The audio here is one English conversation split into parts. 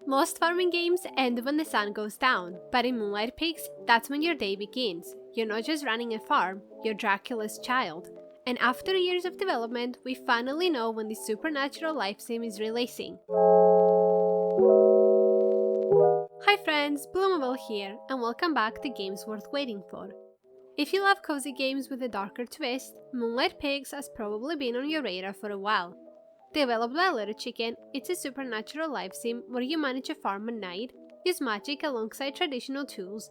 Most farming games end when the sun goes down, but in Moonlight Peaks, that's when your day begins. You're not just running a farm, you're Dracula's child. And after years of development, we finally know when the supernatural life sim is releasing. Hi friends, Bloomable here, and welcome back to Games Worth Waiting For. If you love cozy games with a darker twist, Moonlight Peaks has probably been on your radar for a while. Developed by Little Chicken, it's a supernatural life sim where you manage a farm at night, use magic alongside traditional tools,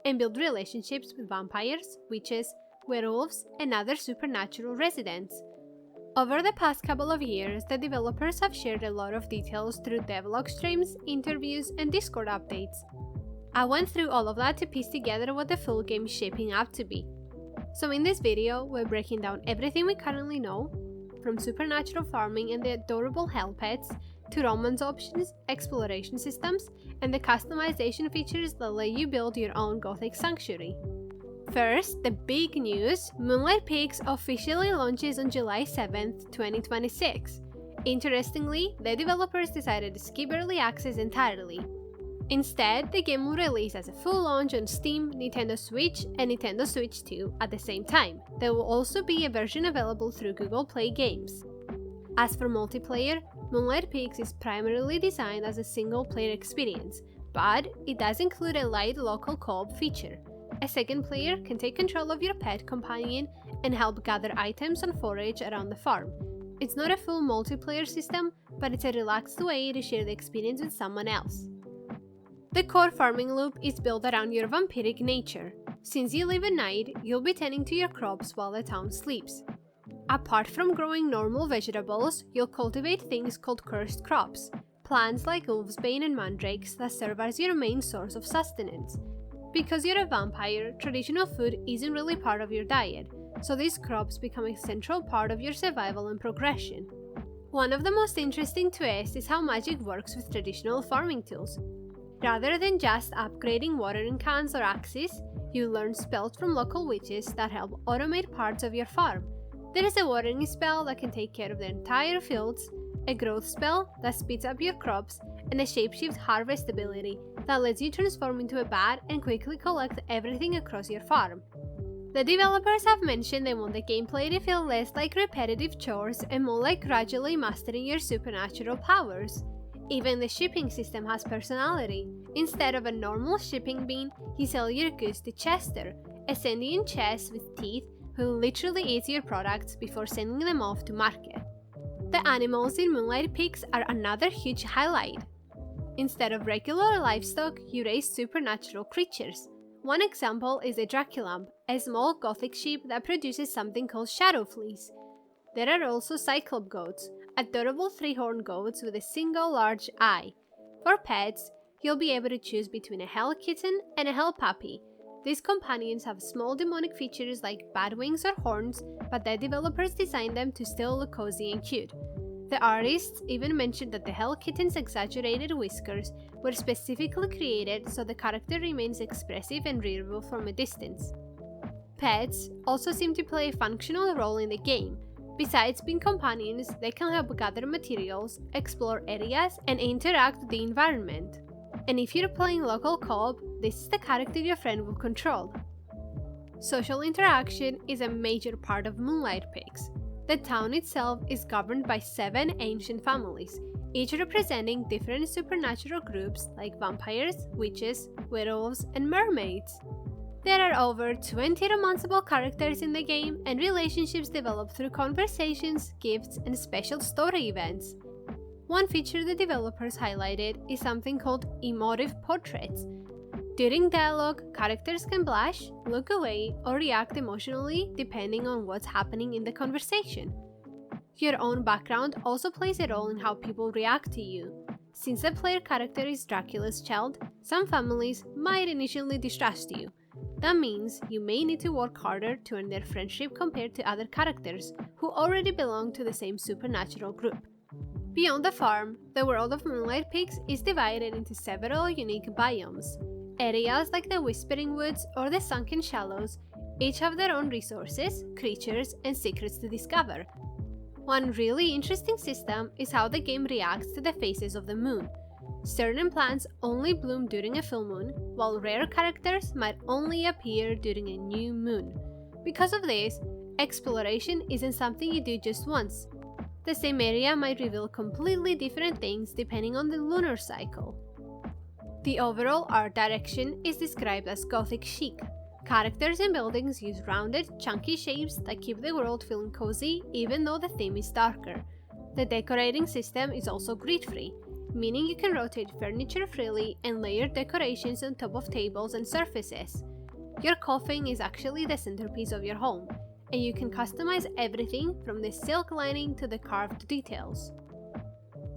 and build relationships with vampires, witches, werewolves, and other supernatural residents. Over the past couple of years, the developers have shared a lot of details through devlog streams, interviews, and Discord updates. I went through all of that to piece together what the full game is shaping up to be. So in this video, we're breaking down everything we currently know, from supernatural farming and the adorable hell pets, to romance options, exploration systems, and the customization features that let you build your own gothic sanctuary. First, the big news: Moonlight Peaks officially launches on July 7th, 2026. Interestingly, the developers decided to skip early access entirely. Instead, the game will release as a full launch on Steam, Nintendo Switch, and Nintendo Switch 2 at the same time. There will also be a version available through Google Play Games. As for multiplayer, Moonlight Peaks is primarily designed as a single-player experience, but it does include a light local co-op feature. A second player can take control of your pet companion and help gather items and forage around the farm. It's not a full multiplayer system, but it's a relaxed way to share the experience with someone else. The core farming loop is built around your vampiric nature. Since you live at night, you'll be tending to your crops while the town sleeps. Apart from growing normal vegetables, you'll cultivate things called cursed crops, plants like wolfsbane and mandrakes that serve as your main source of sustenance. Because you're a vampire, traditional food isn't really part of your diet, so these crops become a central part of your survival and progression. One of the most interesting twists is how magic works with traditional farming tools. Rather than just upgrading watering cans or axes, you learn spells from local witches that help automate parts of your farm. There is a watering spell that can take care of the entire fields, a growth spell that speeds up your crops, and a shapeshift harvest ability that lets you transform into a bat and quickly collect everything across your farm. The developers have mentioned they want the gameplay to feel less like repetitive chores and more like gradually mastering your supernatural powers. Even the shipping system has personality. Instead of a normal shipping bean, you sell your goods to Chester, a sentient chest with teeth who literally eats your products before sending them off to market. The animals in Moonlight Peaks are another huge highlight. Instead of regular livestock, you raise supernatural creatures. One example is a Draculamp, a small gothic sheep that produces something called shadow fleas. There are also cyclop goats, adorable three-horned goats with a single large eye. For pets, you'll be able to choose between a hell kitten and a hell puppy. These companions have small demonic features like bat wings or horns, but the developers designed them to still look cozy and cute. The artists even mentioned that the hell kitten's exaggerated whiskers were specifically created so the character remains expressive and readable from a distance. Pets also seem to play a functional role in the game. Besides being companions, they can help gather materials, explore areas, and interact with the environment. And if you're playing local co-op, this is the character your friend will control. Social interaction is a major part of Moonlight Peaks. The town itself is governed by 7 ancient families, each representing different supernatural groups like vampires, witches, werewolves, and mermaids. There are over 20 romanceable characters in the game, and relationships develop through conversations, gifts, and special story events. One feature the developers highlighted is something called emotive portraits. During dialogue, characters can blush, look away, or react emotionally depending on what's happening in the conversation. Your own background also plays a role in how people react to you. Since the player character is Dracula's child, some families might initially distrust you. That means you may need to work harder to earn their friendship compared to other characters who already belong to the same supernatural group. Beyond the farm, the world of Moonlight Peaks is divided into several unique biomes. Areas like the Whispering Woods or the Sunken Shallows each have their own resources, creatures, and secrets to discover. One really interesting system is how the game reacts to the phases of the moon. Certain plants only bloom during a full moon, while rare characters might only appear during a new moon. Because of this, exploration isn't something you do just once. The same area might reveal completely different things depending on the lunar cycle. The overall art direction is described as Gothic chic. Characters and buildings use rounded, chunky shapes that keep the world feeling cozy even though the theme is darker. The decorating system is also grid-free, meaning you can rotate furniture freely and layer decorations on top of tables and surfaces. Your coffin is actually the centerpiece of your home, and you can customize everything from the silk lining to the carved details.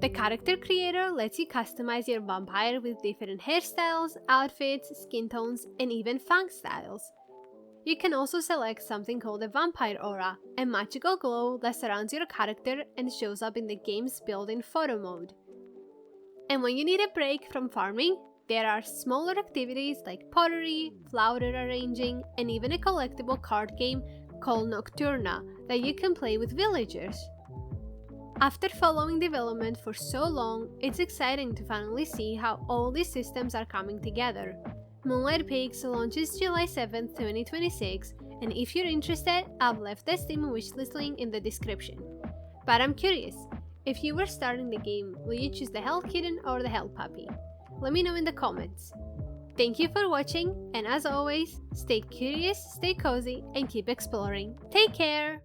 The character creator lets you customize your vampire with different hairstyles, outfits, skin tones, and even fang styles. You can also select something called a vampire aura, a magical glow that surrounds your character and shows up in the game's built-in photo mode. And when you need a break from farming, there are smaller activities like pottery, flower arranging, and even a collectible card game called Nocturna that you can play with villagers. After following development for so long, it's exciting to finally see how all these systems are coming together. Moonlight Peaks launches July 7, 2026, and if you're interested, I've left the Steam wishlist link in the description. But I'm curious, if you were starting the game, will you choose the Hell Kitten or the Hell Puppy? Let me know in the comments. Thank you for watching, and as always, stay curious, stay cozy, and keep exploring. Take care!